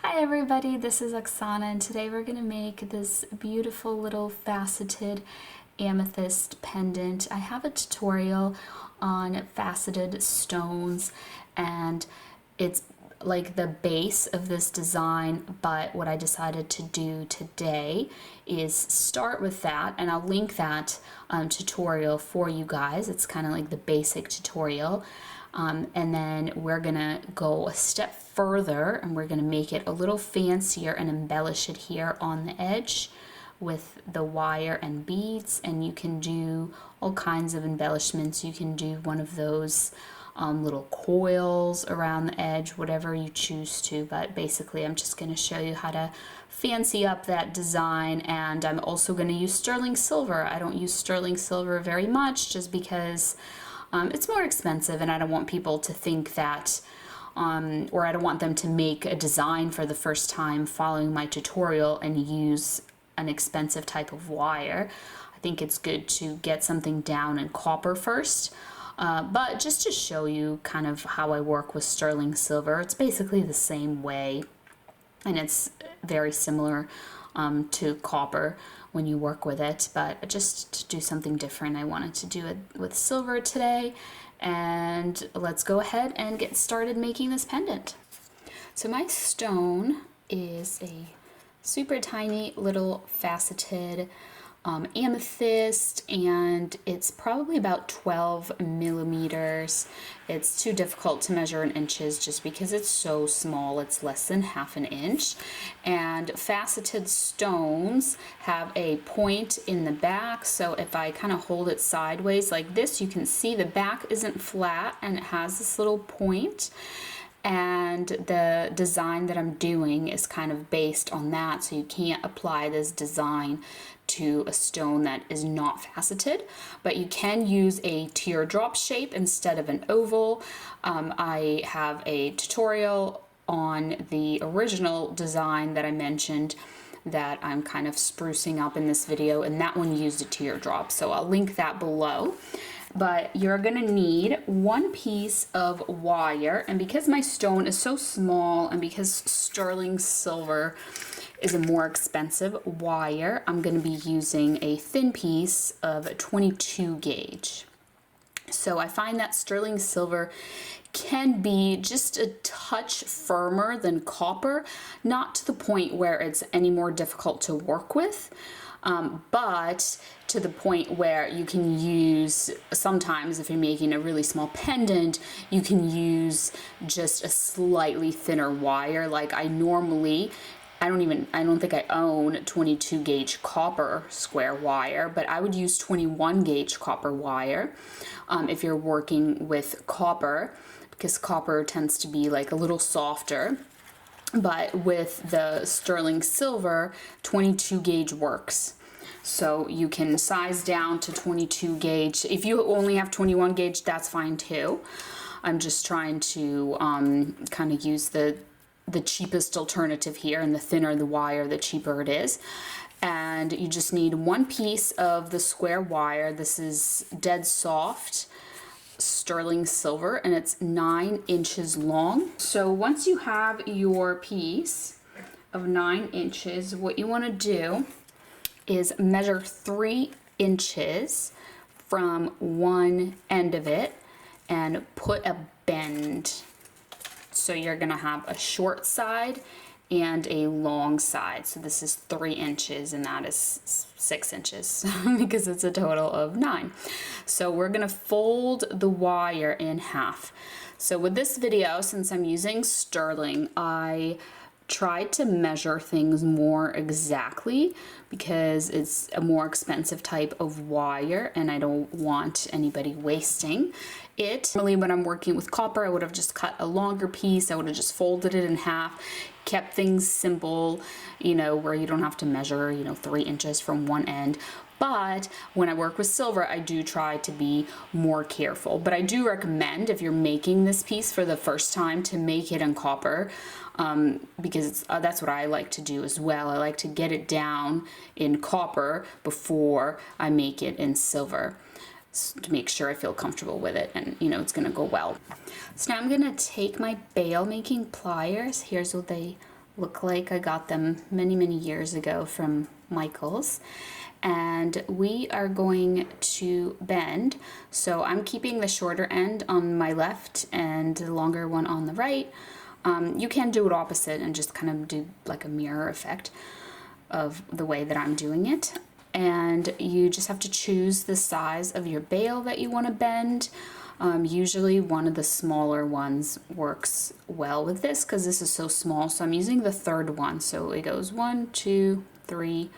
Hi everybody, this is Oksana and today we're going to make this beautiful little faceted amethyst pendant. I have a tutorial on faceted stones and it's like the base of this design, but what I decided to do today is start with that, and I'll link that tutorial for you guys. It's kind of like the basic tutorial. And then we're gonna go a step further and we're gonna make it a little fancier and embellish it here on the edge with the wire and beads. And you can do all kinds of embellishments. You can do one of those little coils around the edge, whatever you choose to, but basically I'm just going to show you how to fancy up that design. And I'm also going to use sterling silver. I don't use sterling silver very much just because it's more expensive and I don't want people to think that or I don't want them to make a design for the first time following my tutorial and use an expensive type of wire. I think it's good to get something down in copper first. But just to show you kind of how I work with sterling silver, it's basically the same way and it's very similar to copper when you work with it, but just to do something different I wanted to do it with silver today. And let's go ahead and get started making this pendant. So my stone is a super tiny little faceted amethyst, and it's probably about 12 millimeters. It's too difficult to measure in inches just because it's so small. It's less than half an inch. And faceted stones have a point in the back, so if I kind of hold it sideways like this, you can see the back isn't flat and it has this little point. And the design that I'm doing is kind of based on that, so you can't apply this design to a stone that is not faceted, but you can use a teardrop shape instead of an oval. I have a tutorial on the original design that I mentioned that I'm kind of sprucing up in this video, and that one used a teardrop, so I'll link that below. But you're gonna need one piece of wire, and because my stone is so small and because sterling silver is a more expensive wire, I'm gonna be using a thin piece of 22 gauge. So I find that sterling silver can be just a touch firmer than copper, not to the point where it's any more difficult to work with, but to the point where you can use, sometimes if you're making a really small pendant, you can use just a slightly thinner wire. Like I don't think I own 22 gauge copper square wire, but I would use 21 gauge copper wire if you're working with copper, because copper tends to be like a little softer. But with the sterling silver, 22 gauge works. So you can size down to 22 gauge. If you only have 21 gauge, that's fine too. I'm just trying to kind of use the cheapest alternative here, and the thinner the wire, the cheaper it is. And you just need one piece of the square wire. This is dead soft sterling silver and it's 9 inches long. So once you have your piece of 9 inches, what you want to do is measure 3 inches from one end of it and put a bend. So you're gonna have a short side and a long side. So this is 3 inches and that is 6 inches because it's a total of 9. So we're gonna fold the wire in half. So with this video, since I'm using sterling, I tried to measure things more exactly because it's a more expensive type of wire and I don't want anybody wasting it. Normally when I'm working with copper, I would have just cut a longer piece. I would have just folded it in half, kept things simple, you know, where you don't have to measure, 3 inches from one end. But when I work with silver, I do try to be more careful. But I do recommend, if you're making this piece for the first time, to make it in copper, because that's what I like to do as well. I like to get it down in copper before I make it in silver, to make sure I feel comfortable with it and it's gonna go well. So now I'm gonna take my bail making pliers. Here's what they look like. I got them many, many years ago from Michael's. And we are going to bend. So I'm keeping the shorter end on my left and the longer one on the right. You can do it opposite and just kind of do like a mirror effect of the way that I'm doing it. And you just have to choose the size of your bail that you want to bend. Usually one of the smaller ones works well with this because this is so small. So I'm using the third one. So it goes 1, 2, 3,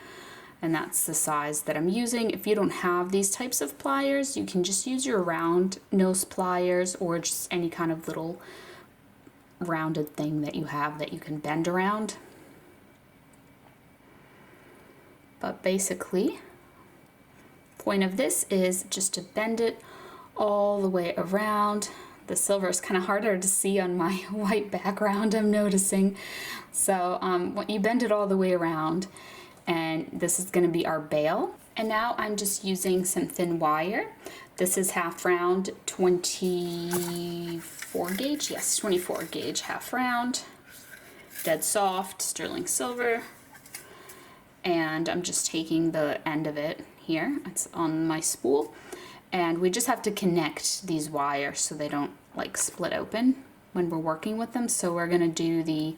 and that's the size that I'm using. If you don't have these types of pliers, you can just use your round nose pliers or just any kind of little rounded thing that you have that you can bend around. But basically, point of this is just to bend it all the way around. The silver is kind of harder to see on my white background, I'm noticing. So you bend it all the way around, and this is going to be our bail. And now I'm just using some thin wire. This is half round 24 gauge. Yes, 24 gauge half round. Dead soft sterling silver. And I'm just taking the end of it here. It's on my spool. And we just have to connect these wires so they don't like split open when we're working with them. So we're going to do the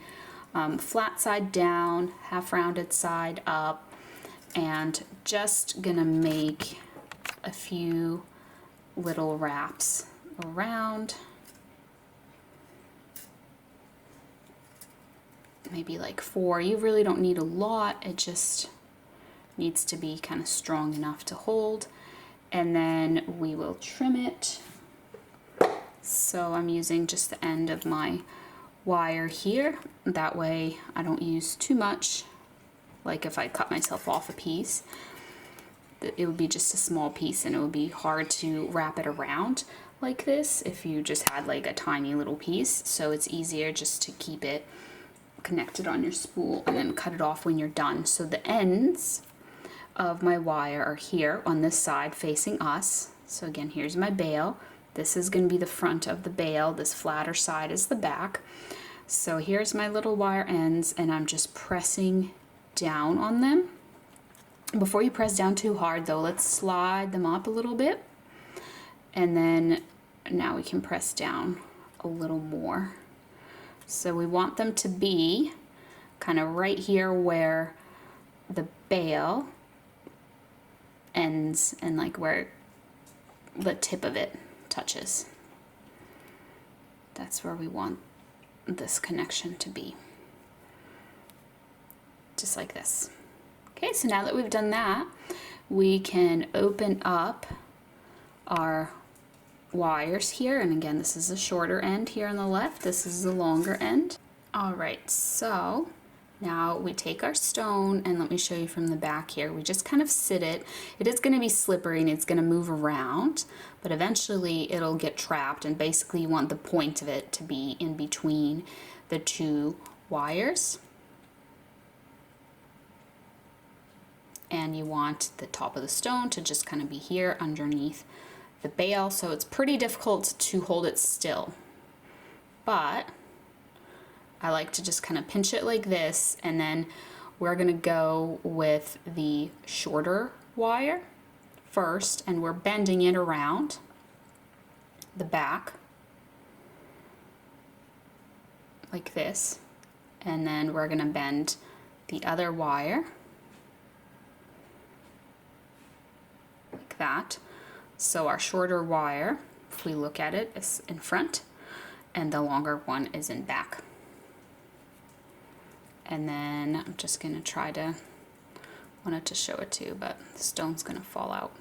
flat side down, half rounded side up, and just gonna make a few little wraps around, maybe like 4. You really don't need a lot, it just needs to be kind of strong enough to hold, and then we will trim it. So I'm using just the end of my wire here, that way I don't use too much. Like if I cut myself off a piece, it would be just a small piece and it would be hard to wrap it around like this if you just had like a tiny little piece. So it's easier just to keep it connected on your spool and then cut it off when you're done. So the ends of my wire are here on this side facing us. So again, here's my bail. This is going to be the front of the bail. This flatter side is the back. So here's my little wire ends, and I'm just pressing down on them. Before you press down too hard though, let's slide them up a little bit. And then now we can press down a little more. So we want them to be kind of right here where the bail ends and like where the tip of it touches. That's where we want this connection to be. Just like this. Okay, so now that we've done that, we can open up our wires here. And again, this is the shorter end here on the left. This is the longer end. All right, so now we take our stone, and let me show you from the back here. We just kind of sit it. It is going to be slippery and it's going to move around, but eventually it'll get trapped, and basically you want the point of it to be in between the two wires. And you want the top of the stone to just kind of be here underneath the bail, so it's pretty difficult to hold it still. But I like to just kind of pinch it like this, and then we're gonna go with the shorter wire first, and we're bending it around the back like this, and then we're gonna bend the other wire like that. So our shorter wire, if we look at it, is in front, and the longer one is in back. And then I'm just gonna try to, wanted to show it to you, but the stone's gonna fall out.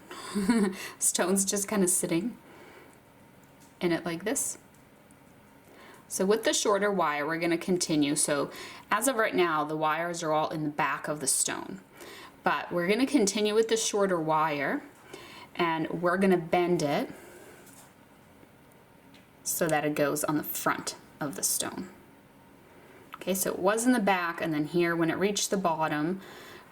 Stone's just kind of sitting in it like this. So with the shorter wire, we're gonna continue. So as of right now, the wires are all in the back of the stone, but we're gonna continue with the shorter wire, and we're gonna bend it so that it goes on the front of the stone. Okay, so it was in the back, and then here when it reached the bottom,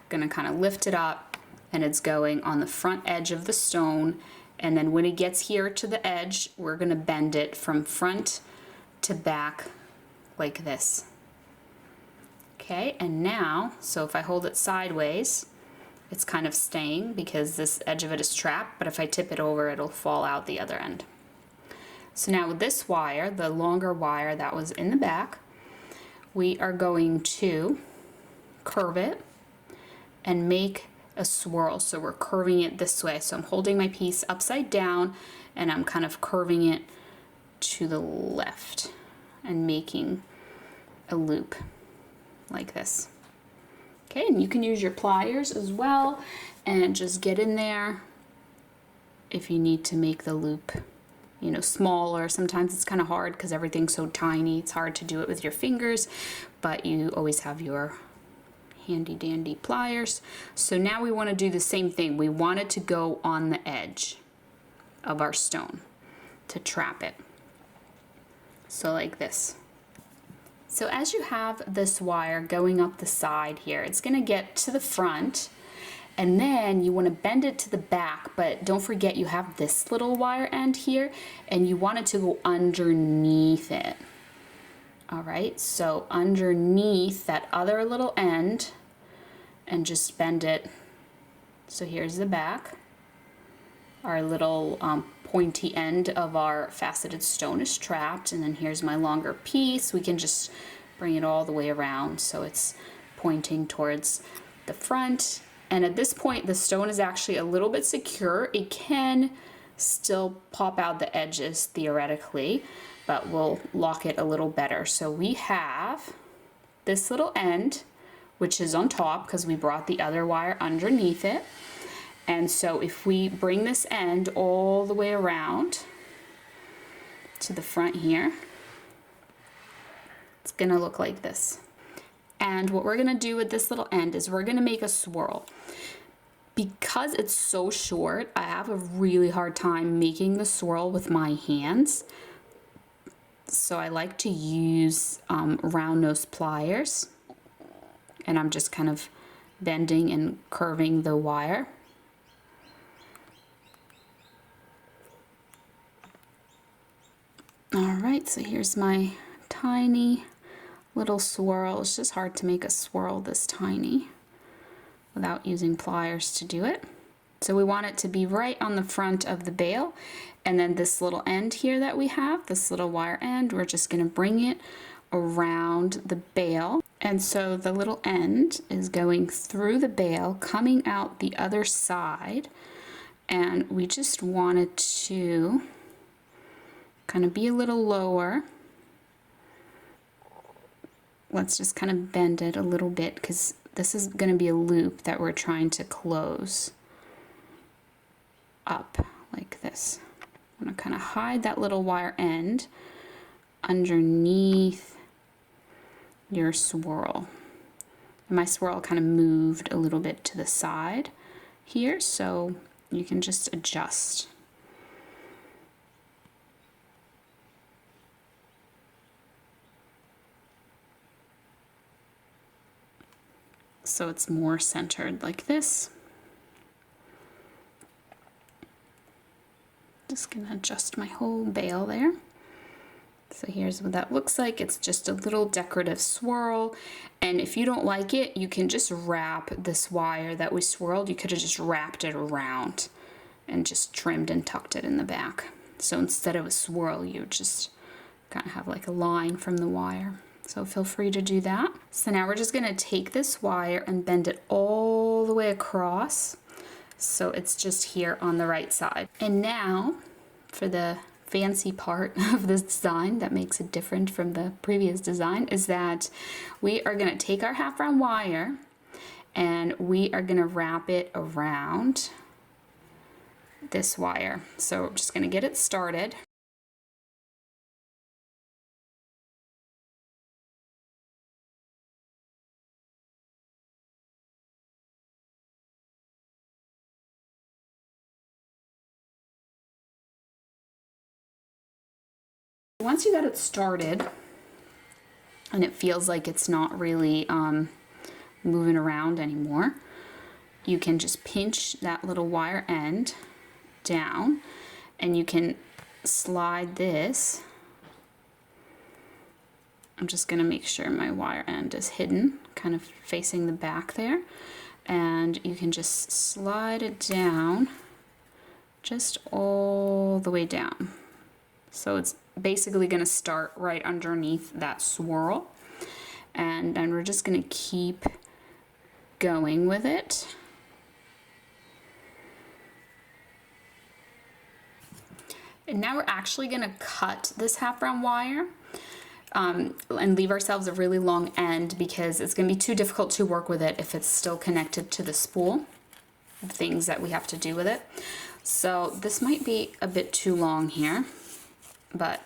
we're gonna kind of lift it up, and it's going on the front edge of the stone, and then when it gets here to the edge, we're gonna bend it from front to back like this. Okay, and now, so if I hold it sideways, it's kind of staying because this edge of it is trapped, but if I tip it over, it'll fall out the other end. So now with this wire, the longer wire that was in the back, we are going to curve it and make a swirl. So we're curving it this way. So I'm holding my piece upside down and I'm kind of curving it to the left and making a loop like this. Okay, and you can use your pliers as well and just get in there if you need to make the loop, you know, smaller. Sometimes it's kind of hard because everything's so tiny. It's hard to do it with your fingers, but you always have your handy dandy pliers. So now we want to do the same thing. We want it to go on the edge of our stone to trap it. So like this. So as you have this wire going up the side here, it's going to get to the front, and then you want to bend it to the back, but don't forget you have this little wire end here and you want it to go underneath it. All right, so underneath that other little end and just bend it. So here's the back. Our little pointy end of our faceted stone is trapped, and then here's my longer piece. We can just bring it all the way around so it's pointing towards the front. And at this point, the stone is actually a little bit secure. It can still pop out the edges theoretically, but we'll lock it a little better. So we have this little end, which is on top because we brought the other wire underneath it. And so if we bring this end all the way around to the front here, it's gonna look like this. And what we're gonna do with this little end is we're gonna make a swirl. Because it's so short, I have a really hard time making the swirl with my hands. So I like to use round nose pliers, and I'm just kind of bending and curving the wire. All right, so here's my tiny little swirl. It's just hard to make a swirl this tiny without using pliers to do it. So we want it to be right on the front of the bail, and then this little end here that we have, this little wire end, we're just going to bring it around the bail. And so the little end is going through the bail, coming out the other side, and we just want it to kind of be a little lower. Let's just kind of bend it a little bit because this is going to be a loop that we're trying to close up like this. I'm going to kind of hide that little wire end underneath your swirl. And my swirl kind of moved a little bit to the side here, so you can just adjust. So it's more centered like this. Just gonna adjust my whole bail there. So here's what that looks like. It's just a little decorative swirl. And if you don't like it, you can just wrap this wire that we swirled. You could have just wrapped it around and just trimmed and tucked it in the back. So instead of a swirl, you just kind of have like a line from the wire. So feel free to do that. So now we're just gonna take this wire and bend it all the way across. So it's just here on the right side. And now for the fancy part of this design that makes it different from the previous design is that we are gonna take our half round wire and we are gonna wrap it around this wire. So we're just gonna get it started. Once you got it started and it feels like it's not really moving around anymore, you can just pinch that little wire end down and you can slide this. I'm just going to make sure my wire end is hidden kind of facing the back there, and you can just slide it down just all the way down. So it's basically going to start right underneath that swirl, and then we're just going to keep going with it. And now we're actually going to cut this half round wire and leave ourselves a really long end, because it's going to be too difficult to work with it if it's still connected to the spool, the things that we have to do with it. So this might be a bit too long here, but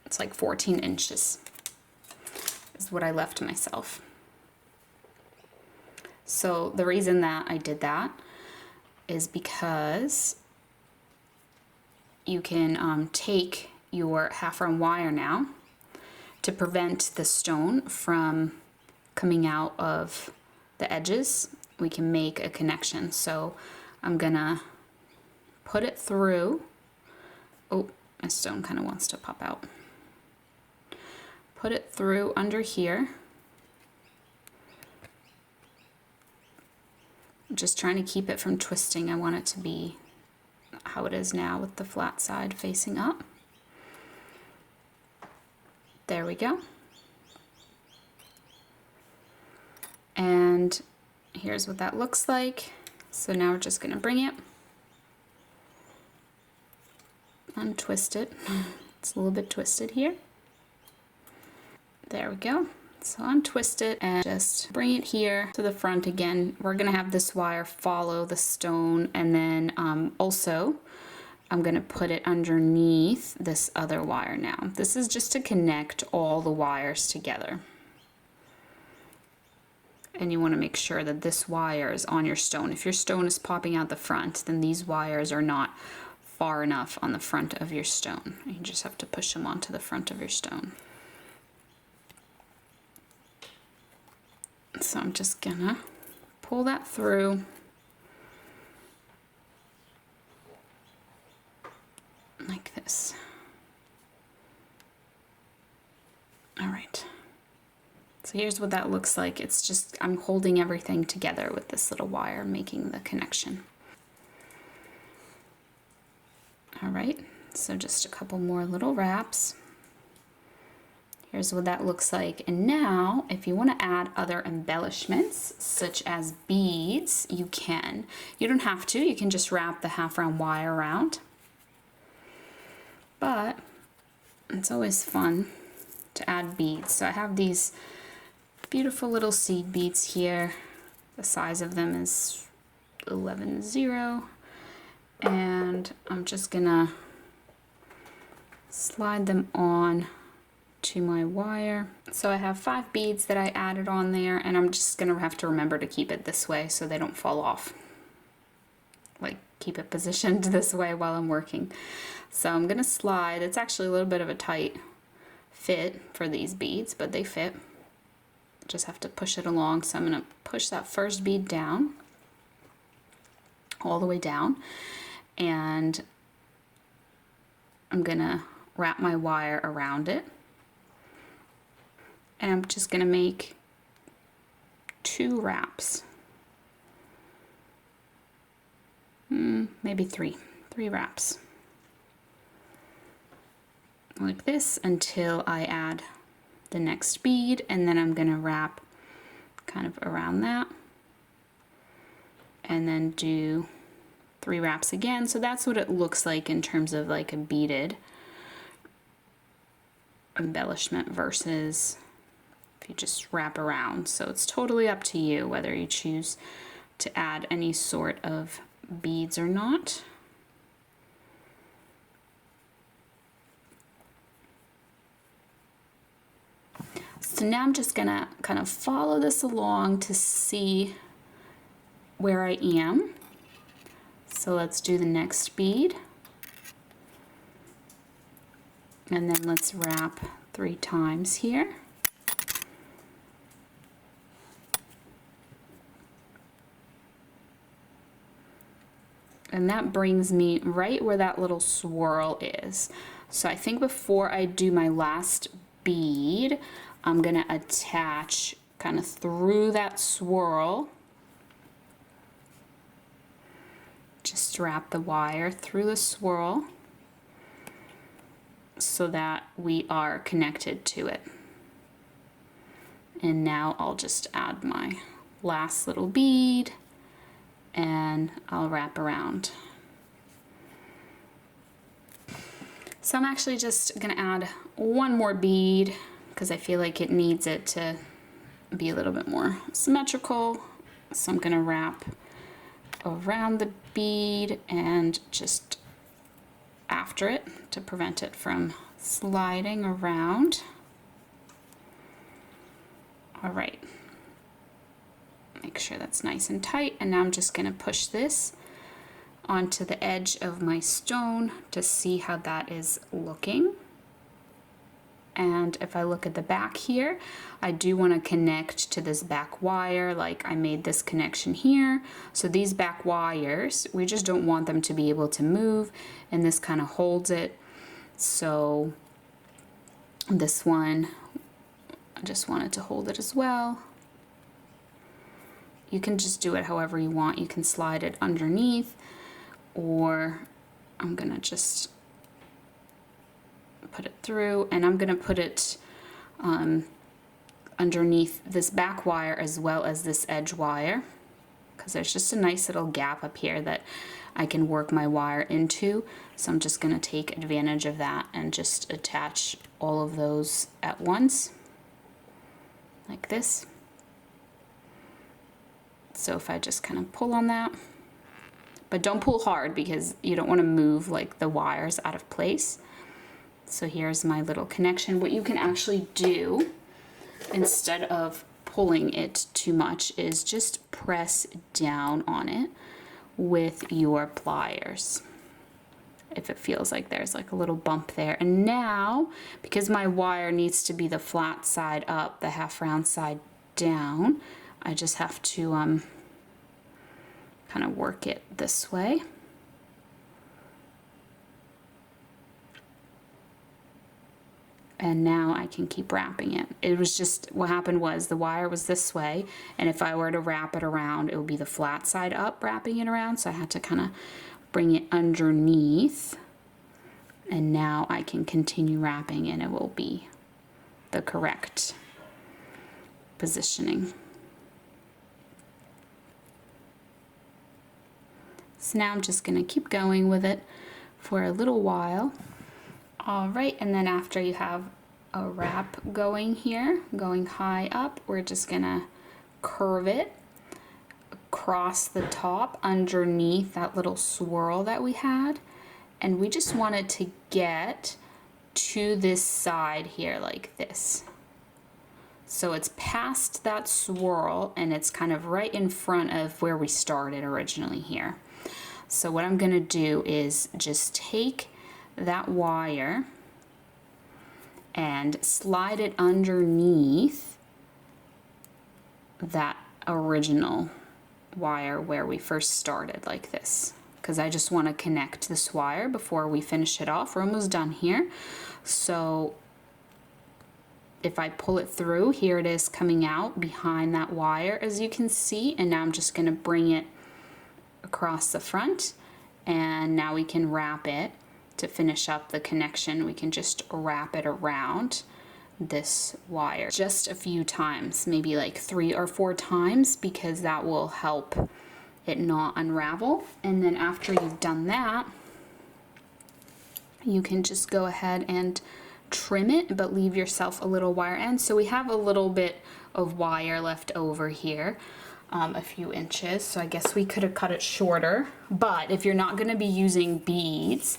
it's like 14 inches is what I left myself. So the reason that I did that is because you can take your half round wire now to prevent the stone from coming out of the edges. We can make a connection. So I'm gonna put it through. Oh, my stone kind of wants to pop out. Put it through under here. I'm just trying to keep it from twisting. I want it to be how it is now with the flat side facing up. There we go. And here's what that looks like. So now we're just going to bring it, untwist it. It's a little bit twisted here. There we go. So untwist it and just bring it here to the front again. We're going to have this wire follow the stone, and then also I'm going to put it underneath this other wire now. This is just to connect all the wires together. And you want to make sure that this wire is on your stone. If your stone is popping out the front, then these wires are not far enough on the front of your stone. You just have to push them onto the front of your stone. So I'm just gonna pull that through like this. All right. So here's what that looks like. It's just, I'm holding everything together with this little wire, making the connection. All right, so just a couple more little wraps. Here's what that looks like. And now, if you want to add other embellishments, such as beads, you can. You don't have to, you can just wrap the half round wire around. But it's always fun to add beads. So I have these beautiful little seed beads here. The size of them is 11.0. And I'm just gonna slide them on to my wire. So I have 5 beads that I added on there, and I'm just gonna have to remember to keep it this way so they don't fall off. Like, keep it positioned this way while I'm working. So I'm gonna slide. It's actually a little bit of a tight fit for these beads, but they fit. Just have to push it along. So I'm gonna push that first bead down, all the way down, and I'm gonna wrap my wire around it. And I'm just gonna make 2 wraps. Maybe 3 wraps. Like this until I add the next bead, and then I'm gonna wrap kind of around that. And then do 3 wraps again. So that's what it looks like in terms of like a beaded embellishment versus if you just wrap around. So it's totally up to you whether you choose to add any sort of beads or not. So now I'm just gonna kind of follow this along to see where I am. So let's do the next bead. And then let's wrap 3 times here. And that brings me right where that little swirl is. So I think before I do my last bead, I'm gonna attach kind of through that swirl. Just wrap the wire through the swirl so that we are connected to it. And now I'll just add my last little bead and I'll wrap around. So I'm actually just gonna add one more bead because I feel like it needs it to be a little bit more symmetrical. So I'm gonna wrap around the bead and just after it to prevent it from sliding around. All right, make sure that's nice and tight, and now I'm just gonna push this onto the edge of my stone to see how that is looking. And if I look at the back here, I do want to connect to this back wire, like I made this connection here. So these back wires, we just don't want them to be able to move, and this kind of holds it. So this one, I just wanted to hold it as well. You can just do it however you want. You can slide it underneath, or I'm gonna just put it through, and I'm gonna put it underneath this back wire as well as this edge wire, because there's just a nice little gap up here that I can work my wire into. So I'm just gonna take advantage of that and just attach all of those at once, like this. So if I just kind of pull on that, but don't pull hard because you don't want to move like the wires out of place. So here's my little connection. What you can actually do instead of pulling it too much is just press down on it with your pliers if it feels like there's like a little bump there. And now, because my wire needs to be the flat side up, the half round side down, I just have to kind of work it this way. And now I can keep wrapping it. It was just, what happened was the wire was this way, and if I were to wrap it around, it would be the flat side up wrapping it around, so I had to kind of bring it underneath, and now I can continue wrapping and it will be the correct positioning. So now I'm just gonna keep going with it for a little while. All right, and then after you have a wrap going here, going high up, we're just gonna curve it across the top underneath that little swirl that we had. And we just wanted to get to this side here like this. So it's past that swirl and it's kind of right in front of where we started originally here. So what I'm gonna do is just take that wire and slide it underneath that original wire where we first started like this, because I just want to connect this wire before we finish it off. We're almost done here. So if I pull it through, here it is coming out behind that wire, as you can see, and now I'm just going to bring it across the front, and now we can wrap it. To finish up the connection, we can just wrap it around this wire just a few times, maybe like 3 or 4 times, because that will help it not unravel. And then after you've done that, you can just go ahead and trim it, but leave yourself a little wire end. So we have a little bit of wire left over here, a few inches, so I guess we could have cut it shorter. But if you're not going to be using beads,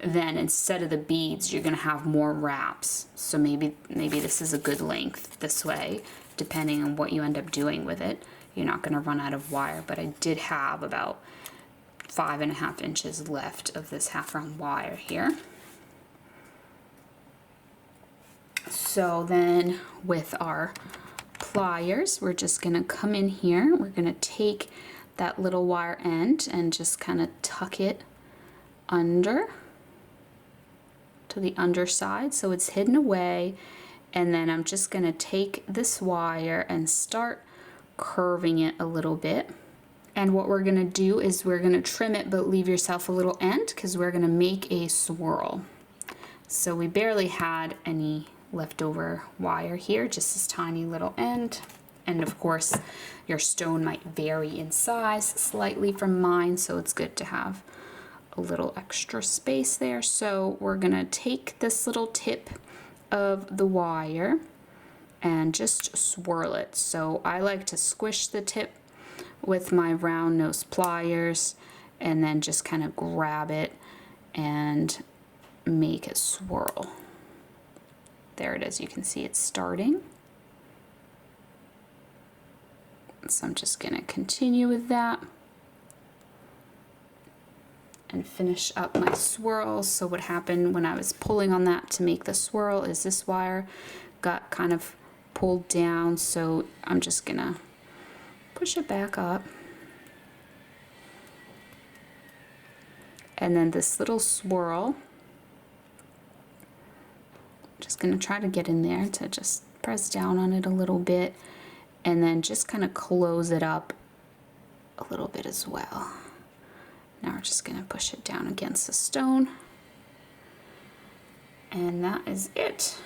then instead of the beads, you're going to have more wraps. So maybe this is a good length this way, depending on what you end up doing with it. You're not going to run out of wire, but I did have about 5.5 inches left of this half round wire here. So then with our pliers, we're just going to come in here. We're going to take that little wire end and just kind of tuck it under to the underside so it's hidden away, And then I'm just gonna take this wire and start curving it a little bit. And what we're gonna do is we're gonna trim it, but leave yourself a little end because we're gonna make a swirl. So we barely had any leftover wire here, just this tiny little end. And of course, your stone might vary in size slightly from mine, so it's good to have a little extra space there. So we're gonna take this little tip of the wire and just swirl it. So I like to squish the tip with my round nose pliers and then just kind of grab it and make a swirl. There it is, you can see it's starting. So I'm just gonna continue with that and finish up my swirls. So what happened when I was pulling on that to make the swirl is this wire got kind of pulled down, so I'm just gonna push it back up. And then this little swirl, just gonna try to get in there to just press down on it a little bit and then just kind of close it up a little bit as well. Now we're just gonna push it down against the stone. And that is it.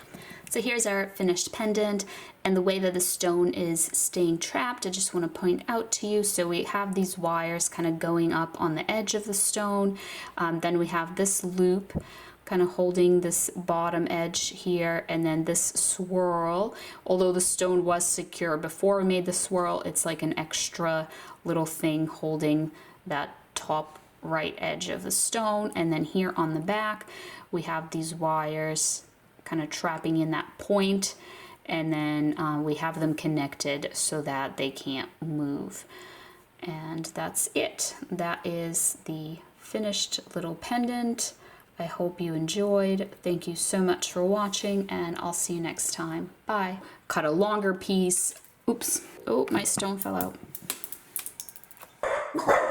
So here's our finished pendant, and the way that the stone is staying trapped, I just want to point out to you. So we have these wires kind of going up on the edge of the stone. Then we have this loop kind of holding this bottom edge here, and then this swirl. Although the stone was secure before we made the swirl, it's like an extra little thing holding that top right edge of the stone. And then here on the back, we have these wires kind of trapping in that point, and then we have them connected so that they can't move. And that's it. That is the finished little pendant. I hope you enjoyed. Thank you so much for watching, and I'll see you next time. Bye. Cut a longer piece. Oops. Oh, my stone fell out.